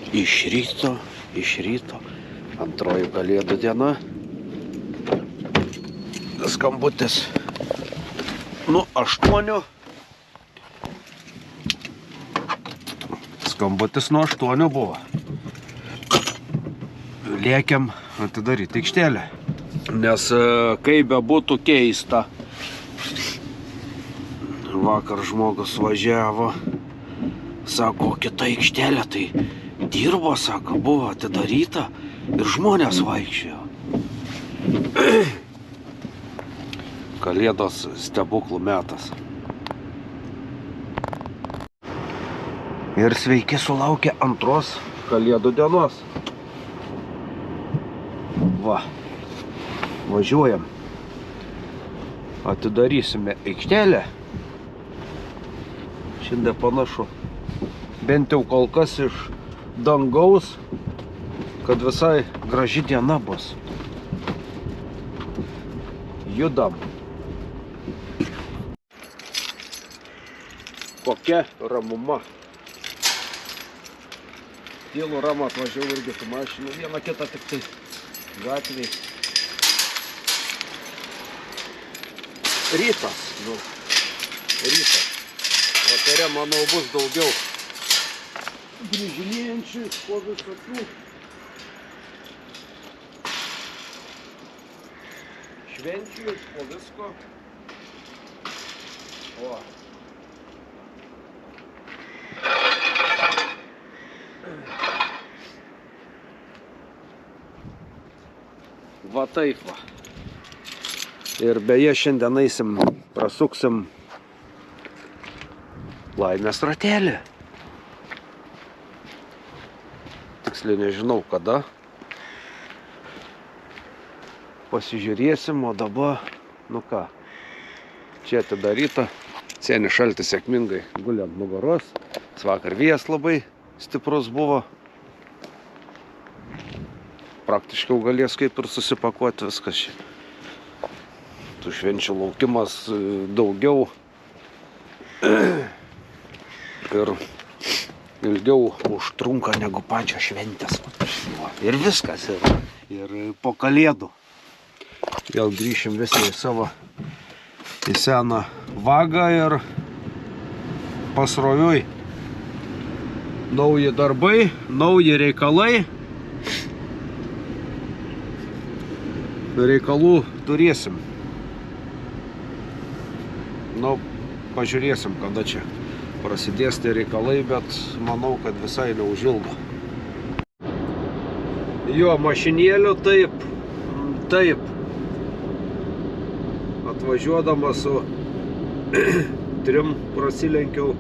Iš ryto, antroji Kalėdų diena. Skambutis nuo 8. Skambutis nuo 8 buvo. Lėkiam atidaryti aikštelę. Nes kaip be būtų keista, vakar žmogus važiavo, sako, kita aikštelė tai dirbo, sako, buvo atidaryta ir žmonės vaikščiojo. Kalėdos stebuklų metas. Ir sveiki sulaukę antros Kalėdų dienos. Va, važiuojam. Atidarysime aikštelę. Šiandien panašu, bent jau kol kas iš dangaus, kad visai graži diena bus. Judam. Kokia ramuma. Tylų ramą atvažiavau irgi su mašinu. Vieną kitą tik tai gatvėj. Rytas. Rytas. Vakare, manau, bus daugiau grįžinėjančių po visokių švenčių, po visko. O. Va taip va. Ir beje, šiandien eisim, prasuksim laimės ratelį. Tiksliai nežinau kada. Pasižiūrėsim, o dabar, nu ką, čia atidaryta. Senis šaltis sėkmingai guli ant nugaros. Vakar vėjas labai stiprus buvo. Praktiškai galės kaip ir susipakuoti viskas čia. Tų švenčių laukimas daugiau ir ilgiau užtrunka negu pačios šventės. Ir viskas. Ir po Kalėdų. Vėl grįšim visi į savo į seną vagą ir pasroviui. Nauji darbai, nauji reikalai. Reikalų turėsim. Nu, pažiūrėsim, kada čia prasidės tie reikalai, bet manau, kad visai neužilgo. Jo, mašinėlių taip. Atvažiuodamas su 3 prasilenkiau,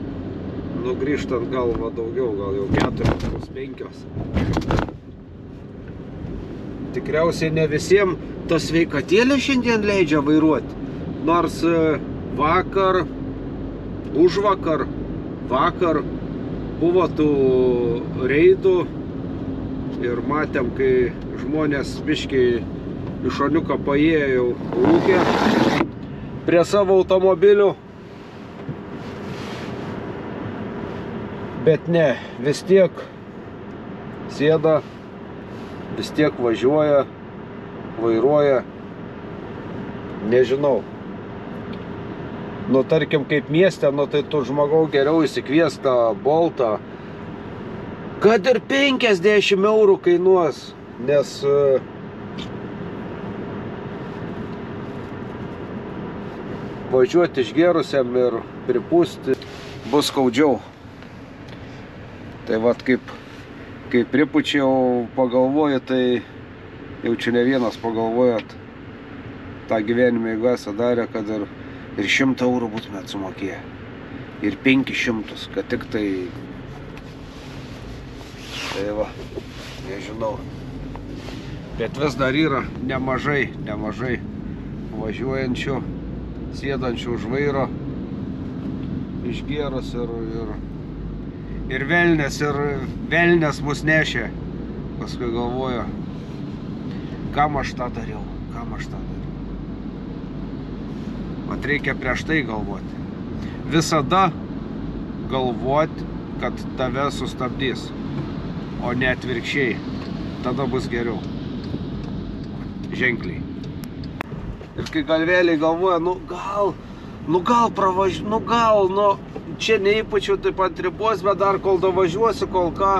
grįžtant galva daugiau, gal jau 4-5. Tikriausiai ne visiems tas sveikatėlė šiandien leidžia vairuoti. Nors vakar, užvakar, vakar buvo tų reidų ir matėm, kai žmonės biškiai iš šoniuką paėjo rūkė prie savo automobilių. Bet ne, vis tiek sėda, vis tiek važiuoja, vairuoja, nežinau. Nu, tarkim, kaip mieste, nu, tai tu žmogau geriau įsikviestą Boltą, kad ir 50 eurų kainuos, nes važiuoti išgerusiam ir pripūsti bus skaudžiau. Tai vat kaip pripučiau, pagalvoju, tai jau čia ne vienas pagalvojot, tą gyvenime jeigu esą darė, kad ir 100 eurų būtumėt sumokėję. Ir 500, kad tik tai... Tai va, nežinau. Bet vis dar yra nemažai važiuojančių, sėdančių už vairo, išgėrus ir velnės mus nešė. Paskui galvoju, kam aš tą dariau. Mat reikia prieš tai galvoti. Visada galvoti, kad tave sustabdys. o ne atvirkščiai. Tada bus geriau. Ženkliai. Ir kai galvėliai galvoja, nu gal pravažiuosiu, čia neįpačiau taip pat ribos, bet dar kol davažiuosiu, kol ką,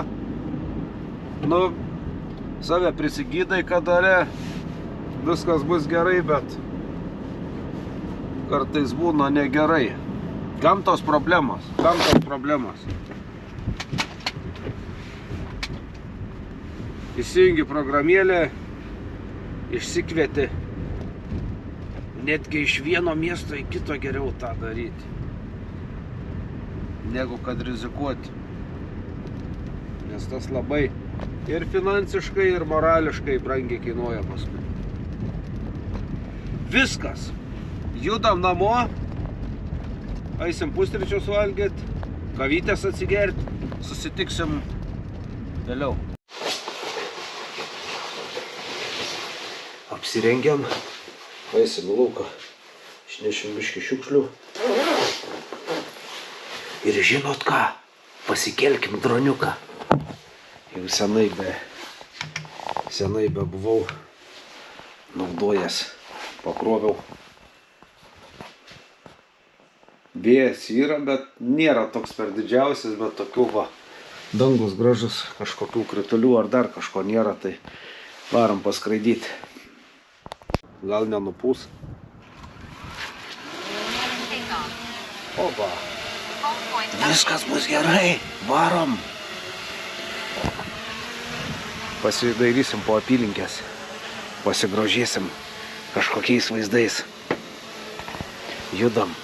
save prisigydai, kad viskas bus gerai, bet kartais būna negerai. Gamtos problemos. Įsijungi programėlę, išsikvieti. Netgi iš vieno miesto į kito geriau tą daryti, negu kad rizikuoti. Nes tas labai ir finansiškai, ir morališkai brangiai kainuoja paskui. Viskas. Judam namo, eisim pusryčius valgyt, kavytės atsigert, susitiksim vėliau. Apsirengiam, eisim į lauką, išnešim biškį šiukšlių. Ir žinot ką, pasikelkim droniuką. Jau senai buvau naudojęs, pakroviau. Vėjas yra, bet nėra toks per didžiausias, bet tokių dangus gražus, kažkokių kritulių ar dar kažko nėra, tai varom paskraidyti. Gal nenupūs. Opa. Viskas bus gerai, varom. Pasidairysim po apylinkės, pasigrožėsim kažkokiais vaizdais. Judam.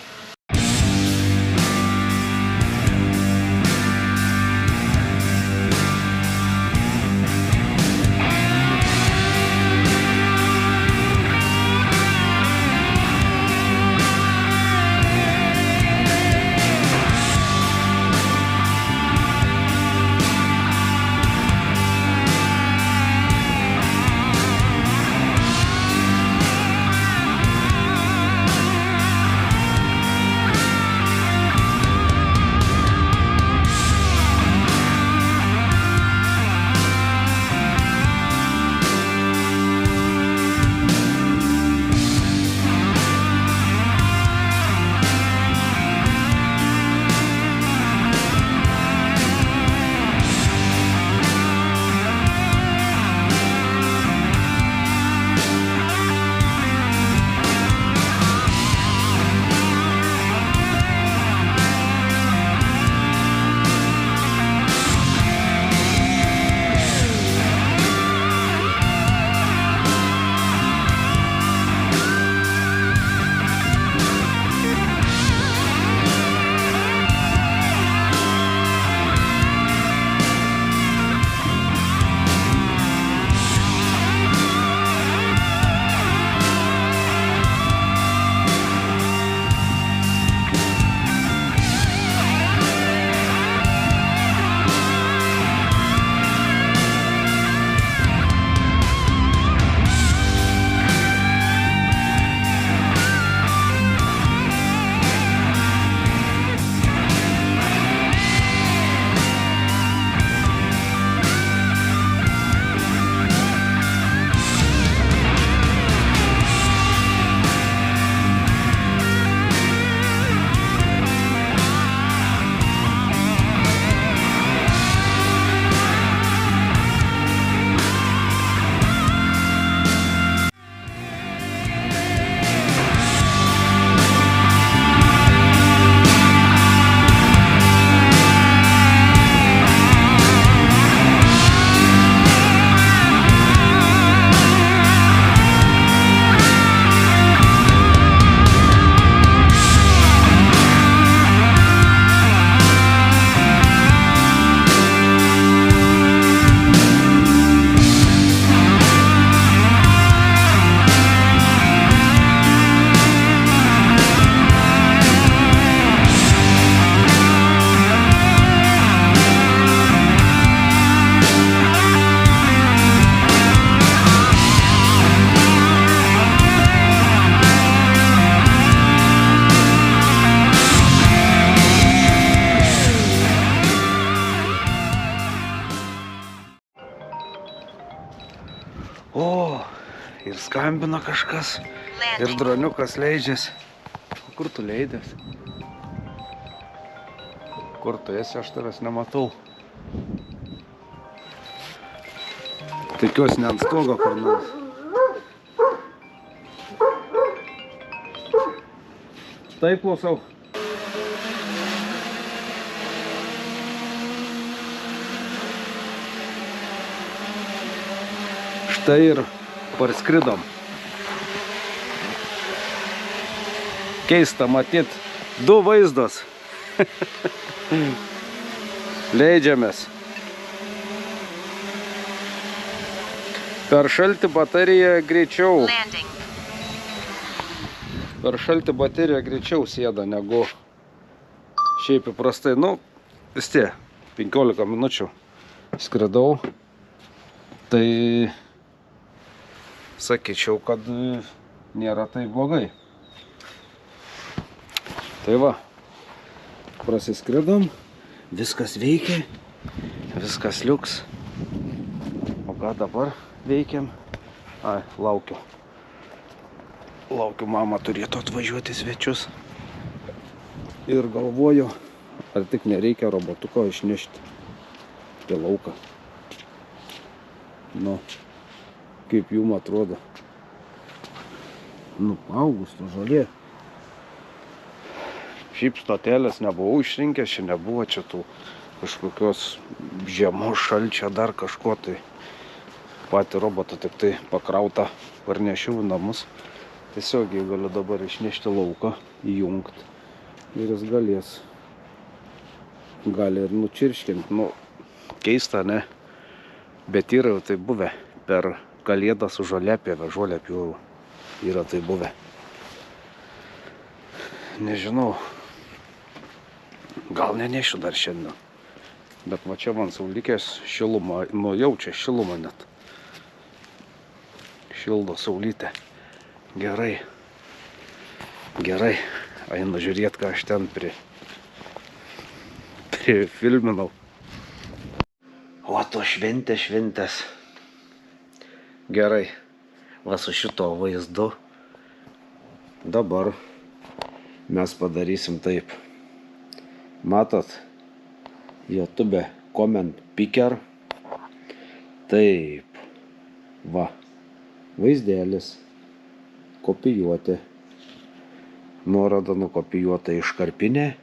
Ir skambina kažkas. Ir droniukas leidžiasi. Kur tu leidės? Kur tu esi, aš tavęs nematau. Tikiuosi ne ant stogo kur nors. Taip, klausau. Štai ir parskridom. Keista matyt, du vaizdos. Leidžiamės. Per šaltį baterija greičiau. Per šaltį baterija greičiau sėda negu šiaip įprastai. Nu, vis tiek, 15 minučių skridau. Tai sakyčiau, kad nėra tai blogai. Tai va, prasiskridom, viskas veikia, viskas liuks. O ką dabar veikiam? Ai, laukiu. Laukiu, mama turėtų atvažiuoti svečius. Ir galvoju, ar tik nereikia robotuko išnešti į lauką. Nu, kaip jum atrodo. Nu, paaugus to žolė. Šiaip stotelės nebuvau išrinkęs, čia nebuvo čia tų kažkokios žiemos šalčio dar kažko, tai patį robotą tik tai pakrautą parnešiau į namus. Tiesiog jį galiu dabar išnešti lauką, įjungti ir jis galės. Gali ir nučirškinti, nu, keista, ne? Bet yra jau tai buvę per kalėdą su žoliapjove, žoliapjų yra tai buvę. Nežinau. Gal nenešiu dar šiandien. Bet va čia man saulikės šilumą, nu jaučia šilumą net. Šildo saulytę. Gerai. Gerai. Einu žiūrėti, ką aš ten prifilminau. O to šventės. Gerai. Va su šito vaizdu. Dabar mes padarysim taip. Matot, YouTube comment picker. Taip. Va. Vaizdelis. Kopijuoti. Nuoroda nukopijuota iškarpinė.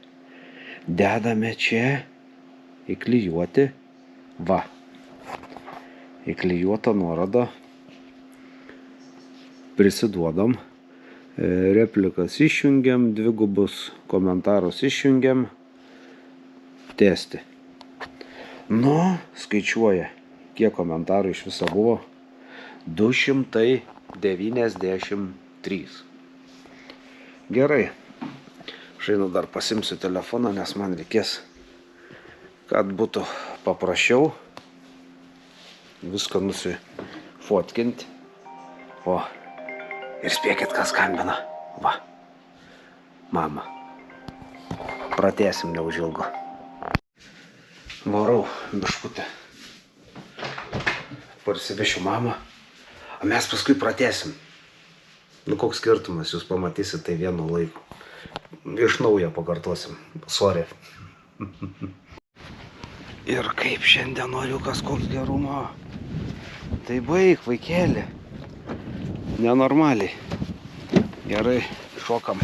Dedame čia. Įklijuoti. Va. Įklijuota nuoroda. Prisiduodam. Replikas išjungiam. Dvigubus komentarus išjungiam. Tęsti. Nu, skaičiuoja, kiek komentarų iš viso buvo. 293. Gerai. Aš einu dar pasimsiu telefoną, nes man reikės, kad būtų paprasčiau viską nusifotkinti. O, ir spėkit, kas skambina. Va. Mama. Pratęsim neužilgo. Varau, biškutė. Parsivešiu mamą. O mes paskui pratęsim. Nu, koks skirtumas, jūs pamatysit tai vienu laiku. Iš naujo pakartosim. Sorry. Ir kaip šiandien noriukas koks gerumo. Tai baig, vaikėlį. Nenormaliai. Gerai, šokam.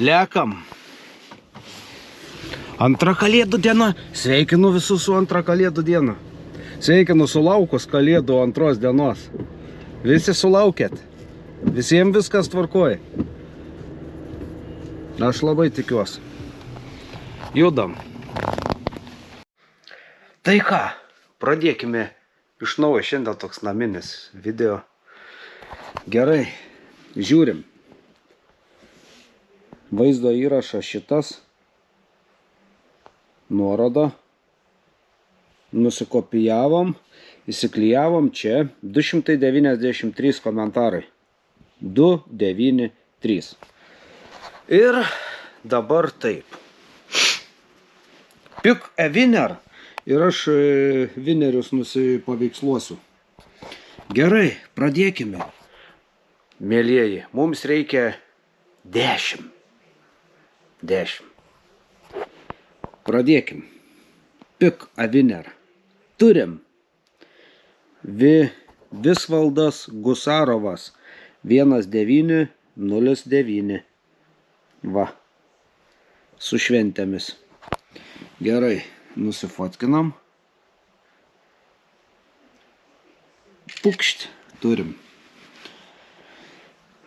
Lekam. Antra kalėdų diena. Sveikinu visus su antra kalėdų diena. Sveikinu sulaukus kalėdų antros dienos. Visi sulaukėt. Visiems viskas tvarkoja. Aš labai tikiuosi. Judam. Tai ką, pradėkime iš naujo. Šiandien toks naminis video. Gerai, žiūrim. Vaizdo įrašas šitas. Nuoroda. Nusikopijavom. Įsiklijavom čia. 293 komentarai. 293. Ir dabar taip. Pick a winner. Ir aš winerius nusipaveiksluosiu. Gerai, pradėkime. Mėlieji, mums reikia 10. Pradėkim. Pik aviner. Turim Visvaldas Gusarovas 1909. Va. Su šventėmis. Gerai, nusifotkinam. Pukšt, turim.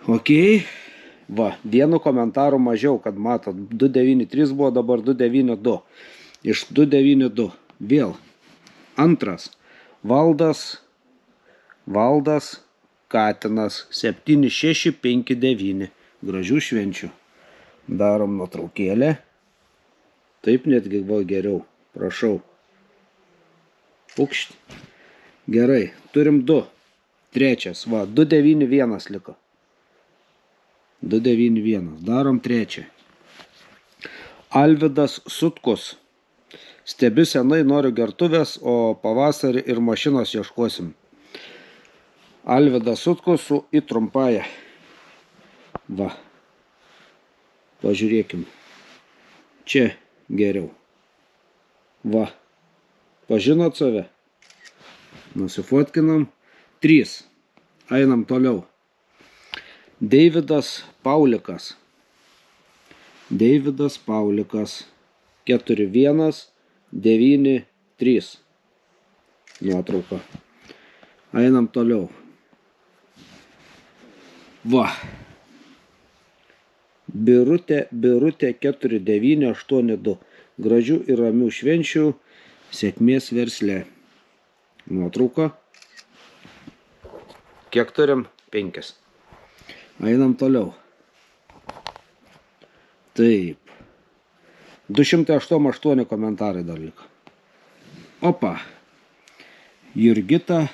Ok. Va, vienu komentaru mažiau, kad matot. 293 buvo, dabar 292. Iš 292. Vėl. Antras. Valdas Katinas 7659. Gražių švenčių. Darom nuotraukėlę. Taip netgi buvo geriau. Prašau. Pukšt. Gerai. Turim 2. Trečias. Va. 291 liko. 291. Darom trečią. Alvydas Sutkus. Stebiu senai, noriu gertuvės, o pavasarį ir mašinos ieškosim. Alvydas Sutkus su į trumpąją. Va. Pažiūrėkim. Čia geriau. Va. Pažinot save? Nusifotkinam. 3. Einam toliau. Deividas Paulikas. 4193. Nuotrauka. Einam toliau. Va. Birutė 4982. Gražių ir ramių švenčių, sėkmės versle. Nuotrauka. Kiek turim? 5. Einam toliau. Taip. 288 komentarai dar liko. Opa. Jurgita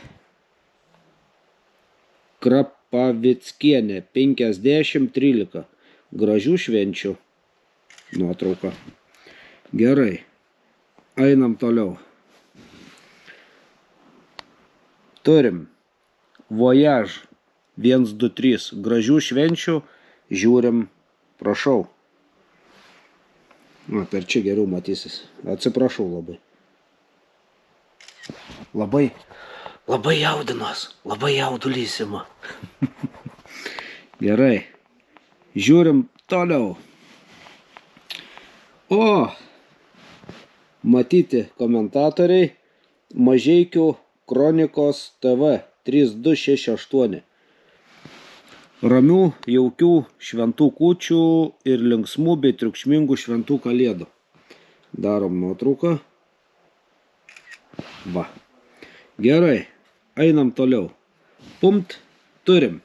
Krapavickienė 5013. Gražių švenčių. Nuotrauka. Gerai. Einam toliau. Turim Voyage 123. Gražių švenčių. Žiūrim. Prašau. Na, per čia geriau matysis. Atsiprašau labai. Labai jaudinos. Labai jaudulysima. Gerai. Žiūrim toliau. O, matyti komentatoriai. Mažeikių Kronikos TV 3268. Ramių, jaukių, šventų kūčių ir linksmų bei triukšmingų šventų kalėdų. Darom nuotrauką. Va. Gerai. Einam toliau. Pumt. Turim.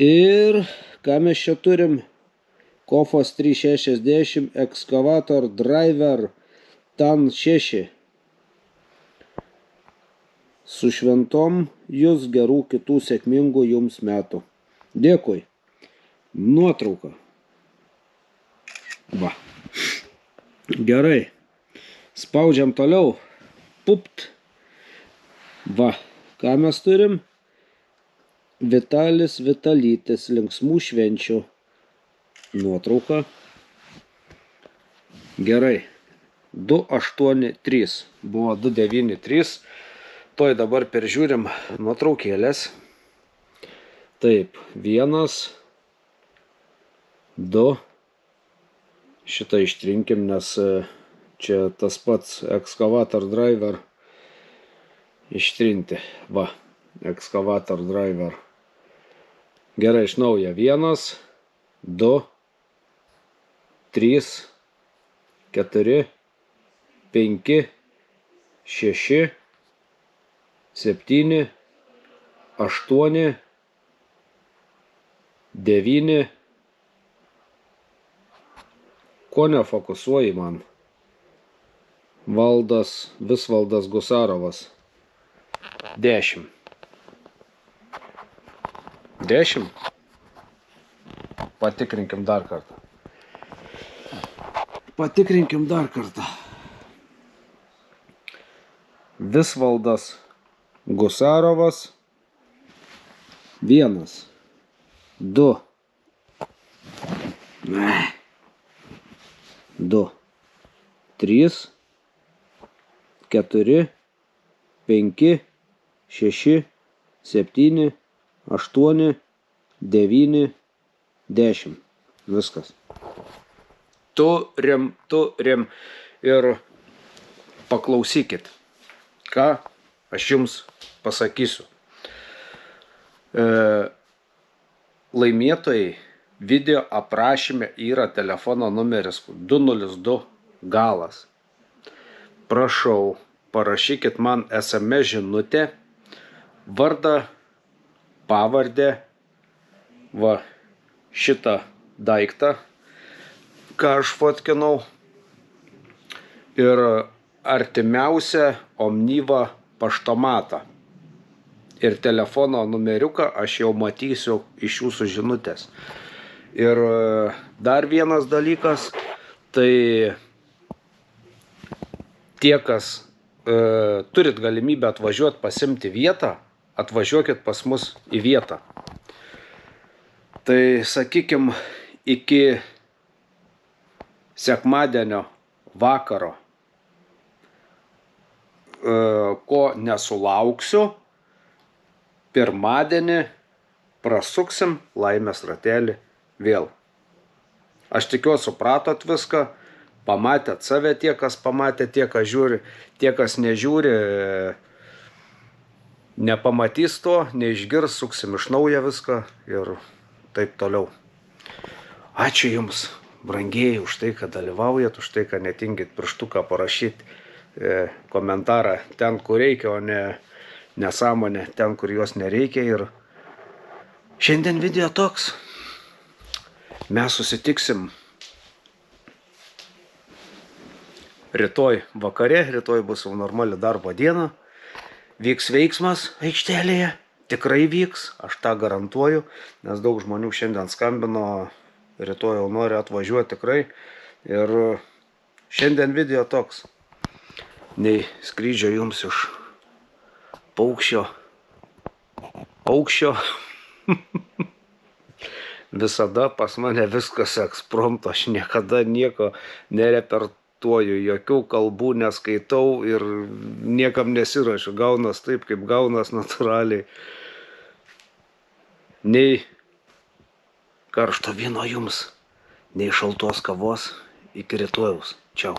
Ir ką mes čia turim? Kofos 360 Excavator Driver TAN 6. Su šventom jūs, gerų kitų sėkmingų jums metų. Dėkui. Nuotrauka. Va. Gerai. Spaudžiam toliau. Pupt. Va. Ką mes turim? Vitalis Vitalytis. Linksmų švenčių. Nuotrauka. Gerai. 283. Buvo 293. Toj dabar peržiūrim nuotraukėlės. Taip, 1, 2. Šitą ištrinkim, nes čia tas pats Excavator Driver ištrinti. Va, Excavator Driver. Gerai, iš naujo. 1, 2, 3, 4, 5, 6, 7, 8, 9. Ko nefokusuoji man? Visvaldas Gusarovas. 10. 10. Patikrinkim dar kartą. Visvaldas Gusarovas. 1, 2, 2, 3, 4, 5, 6, 7, 8, 9, 10. Viskas. Turim. Ir paklausykit, ką aš jums pasakysiu. Laimėtojai video aprašyme yra telefono numeris 202 galas. Prašau, parašykit man SMS žinutę, vardą, pavardę, va šitą daiktą, ką aš fotkinau, ir artimiausią Omniva paštomatą. Ir telefono numeriuką aš jau matysiu iš jūsų žinutės. Ir dar vienas dalykas, tai tie, kas turit galimybę atvažiuoti pasimti vietą, atvažiuokit pas mus į vietą. Tai sakykim, iki sekmadienio vakaro, ko nesulauksiu, pirmadienį prasuksim laimės ratelį vėl. Aš tikiuosi, supratot viską, pamatėt save, tie, kas pamatė, tie, kas žiūri, tie, kas nežiūri, nepamatys to, neišgirs, suksim iš naujo viską ir taip toliau. Ačiū jums, brangieji, už tai, kad dalyvaujat, už tai, kad netingit pirštuką parašyti komentarą ten, kur reikia, o ne nesąmonė ten, kur jos nereikia. Ir šiandien video toks. Mes susitiksim rytoj vakare, rytoj bus jau normali darbo diena. Vyks veiksmas aikštelėje, tikrai vyks, aš tą garantuoju, nes daug žmonių šiandien skambino, rytoj jau nori atvažiuoti tikrai. Ir šiandien video toks. Nei skrydžio jums iš paukščio. Visada pas mane viskas ekspromto, aš niekada nieko nerepertuoju, jokių kalbų neskaitau ir niekam nesirašiu, gaunas taip, kaip gaunas natūraliai. Nei karšto vyno jums, nei šaltos kavos, iki rytojaus. Čiau.